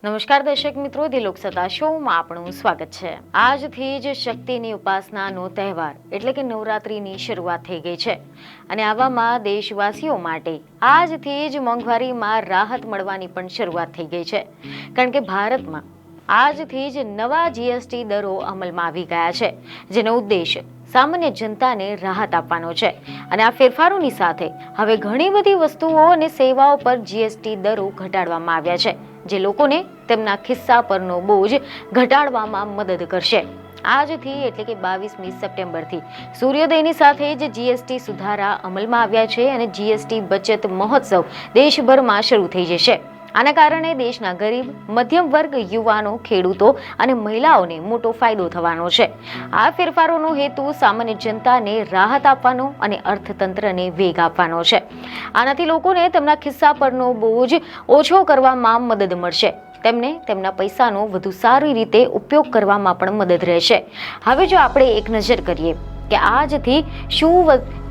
નમસ્કાર દર્શક મિત્રો, ધી લોકસત્તા શોમાં આપનું સ્વાગત છે। આજથી જ શક્તિની ઉપાસનાનો તહેવાર એટલે કે નવરાત્રિની શરૂઆત થઈ ગઈ છે અને આવામાં દેશવાસીઓ માટે આજથી જ મોંઘવારીમાં રાહત મળવાની પણ શરૂઆત થઈ ગઈ છે, કારણ કે ભારતમાં આજથી જ નવા જીએસટી દરો અમલમાં આવી ગયા છે, જેનો ઉદ્દેશ સામાન્ય જનતાને રાહત આપવાનો છે। અને આ ફેરફારોની સાથે હવે ઘણી બધી વસ્તુઓ અને સેવાઓ પર જીએસટી દરો ઘટાડવામાં આવ્યા છે, જે લોકોને તેમના ખિસ્સા પરનો બોજ ઘટાડવામાં મદદ કરશે। આજથી એટલે કે 22મી સપ્ટેમ્બરથી સૂર્યોદયની સાથે જ જીએસટી સુધારા અમલમાં આવ્યા છે અને જીએસટી બચત મહોત્સવ દેશભરમાં શરૂ થઈ જશે। આના કારણે દેશના ગરીબ, મધ્યમ વર્ગ, યુવાનો, ખેડૂતો અને મહિલાઓને મોટો ફાયદો થવાનો છે। આ ફેરફારોનો હેતુ સામાન્ય જનતાને રાહત આપવાનો અને અર્થતંત્રને વેગ આપવાનો છે। આનાથી લોકોને તેમના ખિસ્સા પરનો બોજ ઓછો કરવામાં મદદ મળશે, તેમને તેમના પૈસાનો વધુ સારી રીતે ઉપયોગ કરવામાં પણ મદદ રહેશે। હવે જો આપણે એક નજર કરીએ કે આજથી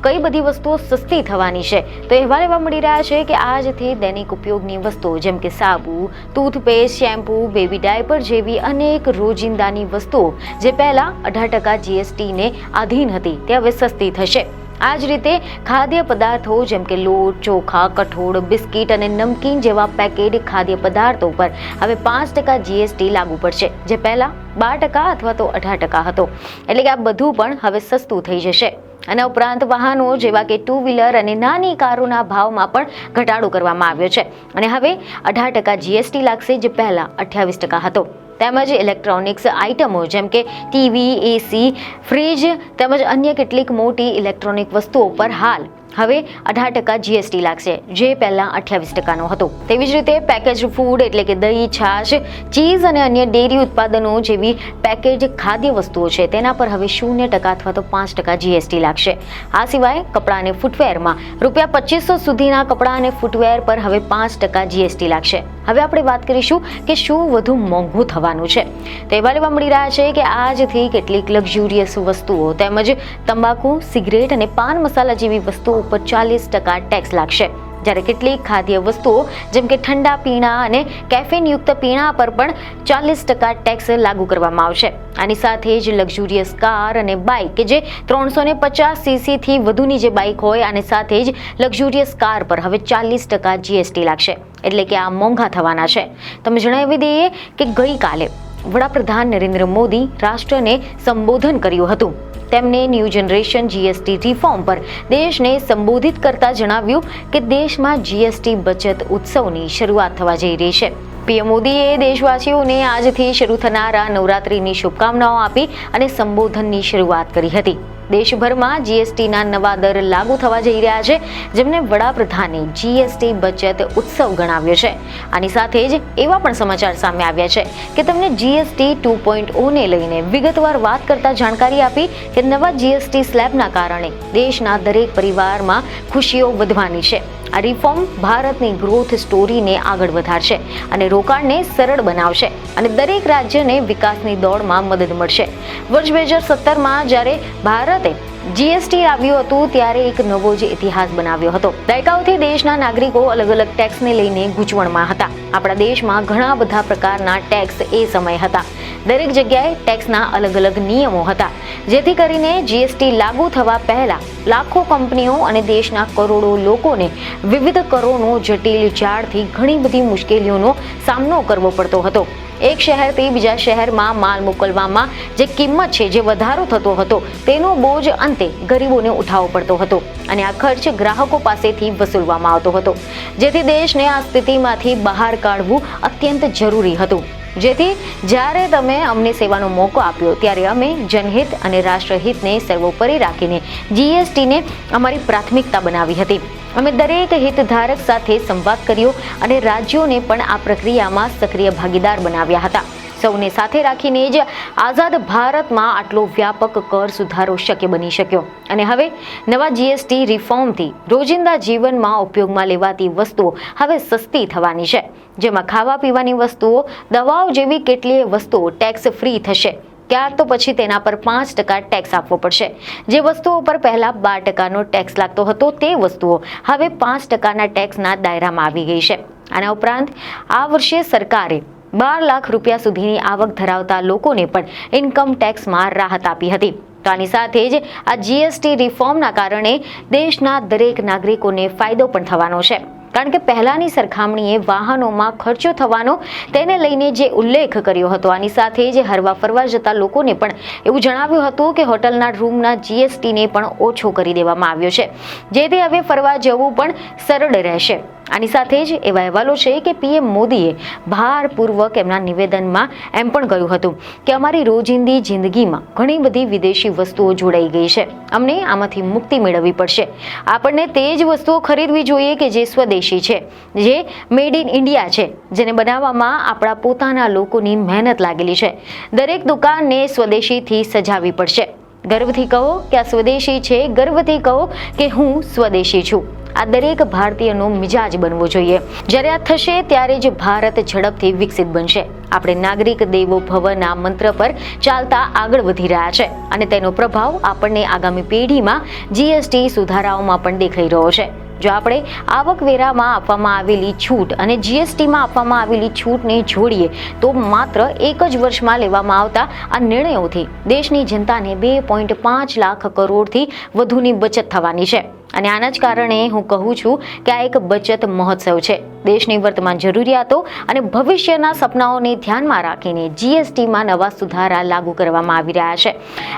કઈ બધી વસ્તુઓ સસ્તી થવાની છે, તો અહેવાલ એવા મળી રહ્યા છે કે આજથી દૈનિક ઉપયોગની વસ્તુઓ જેમ કે સાબુ, ટૂથપેસ્ટ, શેમ્પૂ, બેબી ડાયપર જેવી અનેક રોજિંદાની વસ્તુઓ જે પહેલા 18% જીએસટીને આધીન હતી તે હવે સસ્તી થશે। આ જ રીતે ખાદ્ય પદાર્થો જેમ કે લોટ, ચોખા, કઠોળ, બિસ્કિટ અને નમકીન જેવા પેકેટ ખાદ્ય પદાર્થો પર હવે 5% જીએસટી લાગુ પડશે, જે પહેલા 12% અથવા તો 18% હતો। એટલે કે આ બધું પણ હવે સસ્તું થઈ જશે। અને ઉપરાંત વાહનો જેવા કે 2 વ્હીલર અને નાની કારોના ભાવમાં પણ ઘટાડો કરવામાં આવ્યો છે અને હવે 18% જીએસટી લાગશે, જે પહેલા 28% હતો। તેમજ ઇલેક્ટ્રોનિક્સ આઇટમો જેમ કે ટીવી, એસી, ફ્રીજ તેમજ અન્ય કેટલીક મોટી ઇલેક્ટ્રોનિક વસ્તુઓ પર હાલ હવે 18% જીએસટી લાગશે, જે પહેલા 28%નો હતો। તેવી જ રીતે પેકેજ ફૂડ એટલે કે દહીં, છાશ, ચીઝ અને અન્ય ડેરી ઉત્પાદનો જેવી પેકેજ ખાદ્ય વસ્તુઓ છે તેના પર હવે 0% અથવા તો 5% જીએસટી લાગશે। આ સિવાય કપડાં અને ફૂટવેરમાં ₹2500 સુધીના કપડાં અને ફૂટવેર પર હવે 5% જીએસટી લાગશે। હવે આપણે વાત કરીશું કે શું વધુ મોંઘું થવાનું છે। તહેવાર એવા મળી રહ્યા છે કે આજથી કેટલીક લક્ઝુરિયસ વસ્તુઓ તેમજ તંબાકુ, સિગરેટ અને પાન મસાલા જેવી વસ્તુઓ ઉપર 40% ટેક્સ લાગશે, જ્યારે કેટલીક ખાદ્ય વસ્તુઓ જેમ કે ઠંડા પીણા અને કેફીનયુક્ત પીણા પર પણ 40% ટેક્સ લાગુ કરવામાં આવશે। આની સાથે જ લક્ઝુરિયસ કાર અને બાઇક કે જે 350 સીસી થી વધુની જે બાઇક હોય આની સાથે જ લક્ઝુરિયસ કાર પર હવે 40% જીએસટી લાગશે, એટલે કે આ મોંઘા થવાના છે। તમે જણાવી દઈએ કે ગઈકાલે વડાપ્રધાન નરેન્દ્ર મોદી રાષ્ટ્રને સંબોધન કર્યું હતું। તેમણે ન્યૂ જનરેશન જીએસટી રિફોર્મ પર દેશને સંબોધિત કરતા જણાવ્યું કે દેશમાં જીએસટી બચત ઉત્સવની શરૂઆત થવા જઈ રહી છે। પીએમ મોદીએ દેશવાસીઓને આજથી શરૂ થનારા નવરાત્રિની શુભકામનાઓ આપી અને સંબોધનની શરૂઆત કરી હતી। દેશભરમાં જીએસટીના નવા દર લાગુ થવા જઈ રહ્યા છે, જેમને વડાપ્રધાને જીએસટી બચત ઉત્સવ ગણાવ્યો છે। આની સાથે જ એવા પણ સમાચાર સામે આવ્યા છે કે તેમને જીએસટી 2.0 ને લઈને વિગતવાર વાત કરતા જાણકારી આપી કે નવા જીએસટી સ્લેબના કારણે દેશના દરેક પરિવારમાં ખુશીઓ વધવાની છે। આ રિફોર્મ ભારતની ગ્રોથ સ્ટોરીને આગળ વધારશે અને રોકાણને સરળ બનાવશે અને દરેક રાજ્યને વિકાસની દોડમાં મદદ મળશે। વર્ષ 2017માં જ્યારે ભારતે જીએસટી આવ્યું હતું ત્યારે એક નવો જ ઇતિહાસ બનાવ્યો હતો। દાયકાઓથી દેશના નાગરિકો અલગ અલગ ટેક્સને લઈને ગૂંચવણમાં હતા। આપણા દેશમાં ઘણા બધા પ્રકારના ટેક્સ એ સમય હતા। દરેક જગ્યાએ ટેક્સના અલગ અલગ નિયમો હતા, જેથી કરીને જીએસટી લાગુ થવા પહેલા લાખો કંપનીઓ અને દેશના કરોડો લોકોને વિવિધ કરોનો જટિલ જાળથી ઘણી બધી મુશ્કેલીઓનો સામનો કરવો પડતો હતો। એક શહેરથી બીજા શહેરમાં માલ મોકલવામાં જે કિંમત છે જે વધારો થતો હતો તેનો બોજ અંતે ગરીબોને ઉઠાવવો પડતો હતો અને આ ખર્ચ ગ્રાહકો પાસેથી વસૂલવામાં આવતો હતો, જેથી દેશને આ સ્થિતિમાંથી બહાર કાઢવું અત્યંત જરૂરી હતું। જેથી જ્યારે તમે અમને સેવાનો મોકો આપ્યો ત્યારે અમે જનહિત અને રાષ્ટ્રહિતને સર્વોપરી રાખીને જીએસટીને અમારી પ્રાથમિકતા બનાવી હતી। અમે દરેક હિતધારક સાથે સંવાદ કર્યો અને રાજ્યોને પણ આ પ્રક્રિયામાં સક્રિય ભાગીદાર બનાવ્યા હતા। સૌને સાથે રાખીને જ આઝાદ ભારતમાં આટલો વ્યાપક કર સુધારો શક્ય બની શક્યો અને હવે નવા જીએસટી રિફોર્મથી રોજિંદા જીવનમાં ઉપયોગમાં લેવાતી વસ્તુઓ હવે સસ્તી થવાની છે, જેમાં ખાવા પીવાની વસ્તુઓ, દવાઓ જેવી કેટલીય વસ્તુઓ ટેક્સ ફ્રી થશે। ત્યાર તો પછી તેના પર 5% ટેક્સ આપવો પડશે। જે વસ્તુઓ પર પહેલા 12%નો ટેક્સ લાગતો હતો તે વસ્તુઓ હવે 5%ના ટેક્સના દાયરામાં આવી ગઈ છે। આના ઉપરાંત આ વર્ષે સરકારે 12 લાખ રૂપિયા સુધીની આવક ધરાવતા લોકોને પણ ઇન્કમ ટેક્સમાં રાહત આપી હતી. તો આની સાથે જ આ જીએસટી રિફોર્મના કારણે દેશના દરેક નાગરિકોને ફાયદો પણ થવાનો છે. કારણ કે પહેલાની સરખામણીએ વાહનોમાં ખર્ચો થવાનો તેને લઈને જે ઉલ્લેખ કર્યો હતો, આની સાથે જ હરવા ફરવા જતા લોકોને પણ એવું જણાવ્યું હતું કે હોટલના રૂમના જીએસટીને પણ ઓછો કરી દેવામાં આવ્યો છે, જેથી હવે ફરવા જવું પણ સરળ રહેશે. આની સાથે જ એવા અહેવાલો છે કે પીએમ મોદીએ ભારપૂર્વક એમના નિવેદનમાં એમ પણ કહ્યું હતું કે અમારી રોજિંદી જિંદગીમાં ઘણી બધી વિદેશી વસ્તુઓ જોડાઈ ગઈ છે, અમને આમાંથી મુક્તિ મેળવવી પડશે. આપણને તે જ વસ્તુઓ ખરીદવી જોઈએ કે જે સ્વદેશી છે, જે મેડ ઇન ઇન્ડિયા છે, જેને બનાવવામાં આપણા પોતાના લોકોની મહેનત લાગેલી છે. દરેક દુકાનને સ્વદેશીથી સજાવવી પડશે. ગર્વથી કહો કે આ સ્વદેશી છે, ગર્વથી કહો કે હું સ્વદેશી છું. આ દરેક ભારતીયનો મિજાજ બનવો જોઈએ. જ્યારે આ થશે ત્યારે જ ભારત ઝડપથી વિકસિત બનશે. આપણે નાગરિક દેવો ભવના મંત્ર પર ચાલતા આગળ વધી રહ્યા છે અને તેનો પ્રભાવ આપણને આગામી પેઢીમાં જીએસટી સુધારાઓમાં પણ દેખાઈ રહ્યો છે. જો આપણે આવકવેરામાં આપવામાં આવેલી છૂટ અને જીએસટીમાં આપવામાં આવેલી છૂટને જોડીએ તો માત્ર એક જ વર્ષમાં લેવામાં આવતા આ નિર્ણયોથી દેશની જનતાને 2.5 લાખ કરોડથી વધુની બચત થવાની છે. અને આના જ કારણે હું કહું છું કે આ એક બચત મહોત્સવ છે. દેશની વર્તમાન જરૂરિયાતો અને ભવિષ્યના સપનાઓને ધ્યાનમાં રાખીને જીએસટીમાં નવા સુધારા લાગુ કરવામાં આવી રહ્યા છે.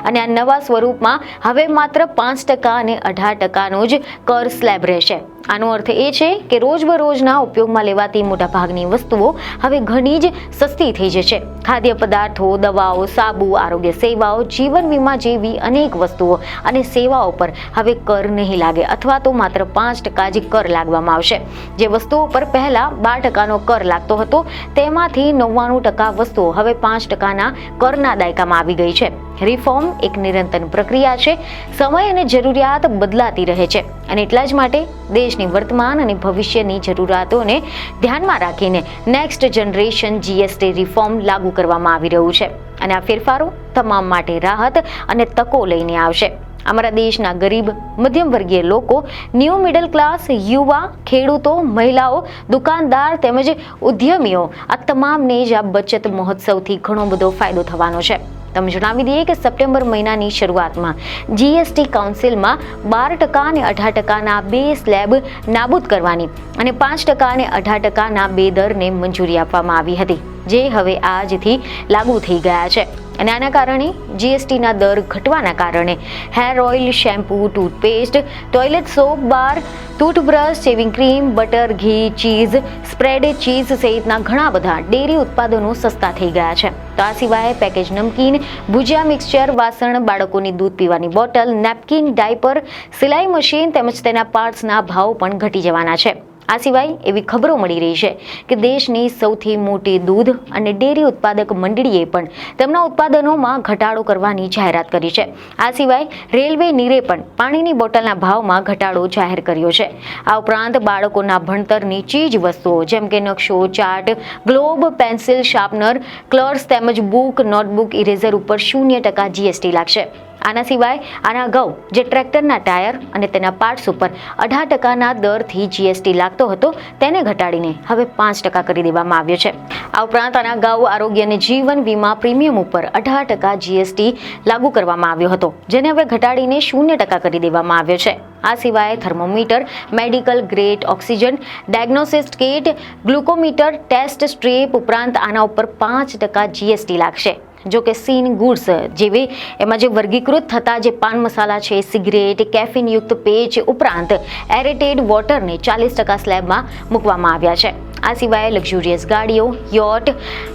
અને આ નવા સ્વરૂપમાં હવે માત્ર 5% અને 18%નો જ કર સ્લેબ રહેશે. આનો અર્થ એ છે કે રોજબરોજના ઉપયોગમાં લેવાતી મોટાભાગની વસ્તુઓ હવે ઘણી જ સસ્તી થઈ જશે. ખાદ્ય પદાર્થો, દવાઓ, સાબુ, આરોગ્ય સેવાઓ, જીવન વીમા જેવી અનેક વસ્તુઓ અને સેવાઓ પર હવે કર નહીં લાગે, અથવા તો માત્ર 5% જ કર લાગવામાં આવશે. જે વસ્તુઓ પર પહેલા 12%નો કર લાગતો હતો તેમાંથી 99% વસ્તુઓ હવે 5%ના કરના દાયકામાં આવી ગઈ છે. રિફોર્મ એક નિરંતર પ્રક્રિયા છે. સમય અને જરૂરિયાત બદલાતી રહે છે અને એટલા જ માટે દેશની વર્તમાન અને ભવિષ્યની જરૂરિયાતોને ધ્યાનમાં રાખીને નેક્સ્ટ જનરેશન જીએસટી રિફોર્મ લાગુ કરવામાં આવી રહ્યું છે. અને આ ફેરફારો તમામ માટે રાહત અને તકો લઈને આવશે. અમારા દેશના ગરીબ, મધ્યમ વર્ગીય લોકો, ન્યૂ મિડલ ક્લાસ, યુવા, ખેડૂતો, મહિલાઓ, દુકાનદાર તેમજ ઉદ્યમીઓ આ તમામને જ આ બચત મહોત્સવથી ઘણો બધો ફાયદો થવાનો છે. તમે જણાવી દઈએ કે સપ્ટેમ્બર મહિનાની શરૂઆતમાં જીએસટી કાઉન્સિલમાં 12% અને 18%ના બે સ્લેબ નાબૂદ કરવાની અને 5% અને 18%ના બે દરને મંજૂરી આપવામાં આવી હતી, જે હવે આજથી લાગુ થઈ ગયા છે. અને આના કારણે જીએસટીના દર ઘટવાના કારણે hair oil, shampoo, toothpaste, toilet soap bar, toothbrush, shaving cream, butter, ઘી, ચીઝ, સ્પ્રેડ ચીઝ સહિતના ઘણા બધા ડેરી ઉત્પાદનો સસ્તા થઈ ગયા છે. તો આ સિવાય પેકેજ નમકીન, ભુજિયા મિક્સચર, વાસણ, બાળકોની દૂધ પીવાની બોટલ, નેપકિન, ડાયપર, સિલાઈ મશીન તેમજ તેના પાર્ટ્સના ભાવ પણ ઘટી જવાના છે. આ સિવાય એવી ખબરો મળી રહી છે કે દેશની સૌથી મોટી દૂધ અને ડેરી ઉત્પાદક મંડળીએ પણ તેમના ઉત્પાદનોમાં ઘટાડો કરવાની જાહેરાત કરી છે. આ સિવાય રેલવે નીરે પણ પાણીની બોટલના ભાવમાં ઘટાડો જાહેર કર્યો છે. આ ઉપરાંત બાળકોના ભણતરની ચીજ વસ્તુઓ જેમ કે નકશો, chart, globe, pencil, sharpener, colours તેમજ બુક, નોટબુક, ઇરેઝર ઉપર 0% જીએસટી લાગશે. આના સિવાય આના અગાઉ જે ટ્રેક્ટરના ટાયર અને તેના પાર્ટ્સ ઉપર 18%ના દરથી જીએસટી લાગતો હતો તેને ઘટાડીને હવે 5% કરી દેવામાં આવ્યો છે. આ ઉપરાંત આના અગાઉ આરોગ્ય અને જીવન વીમા પ્રીમિયમ ઉપર 18% જીએસટી લાગુ કરવામાં આવ્યો હતો, જેને હવે ઘટાડીને 0% કરી દેવામાં આવ્યો છે. આ સિવાય thermometer, medical grade oxygen, diagnosis kit, glucometer, test strip ઉપરાંત આના ઉપર 5% જીએસટી લાગશે. જો કે સીન ગુડ્સ જેવી એમાં જે વર્ગીકૃત થતા જે પાન મસાલા છે, સિગરેટ, કેફીનયુક્ત પેચ ઉપરાંત એરેટેડ વોટરને 40% સ્લેબમાં મૂકવામાં આવ્યા છે. આ સિવાય લક્ઝુરિયસ ગાડીઓ, yacht,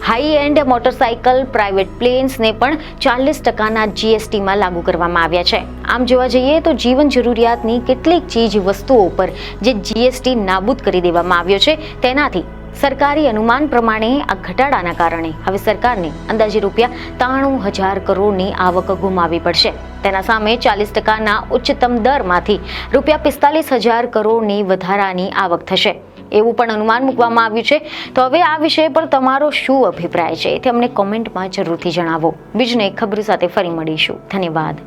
high end motorcycle, private પ્લેન્સને પણ 40%ના જીએસટીમાં લાગુ કરવામાં આવ્યા છે. આમ જોવા જઈએ તો જીવન જરૂરિયાતની કેટલીક ચીજ વસ્તુઓ પર જે જીએસટી નાબૂદ કરી દેવામાં આવ્યો છે તેનાથી સરકારી અનુમાન પ્રમાણે આ ઘટાડાના કારણે હવે સરકારને અંદાજે ₹93,000 કરોડની આવક ગુમાવવી પડશે. તેના સામે 40%ના ઉચ્ચતમ દરમાંથી ₹45,000 કરોડની વધારાની આવક થશે એવું પણ અનુમાન મૂકવામાં આવ્યું છે. તો હવે આ વિષય પર તમારો શું અભિપ્રાય છે તે અમને કોમેન્ટમાં જરૂરથી જણાવો. બીજને ખબર સાથે ફરી મળીશું. ધન્યવાદ.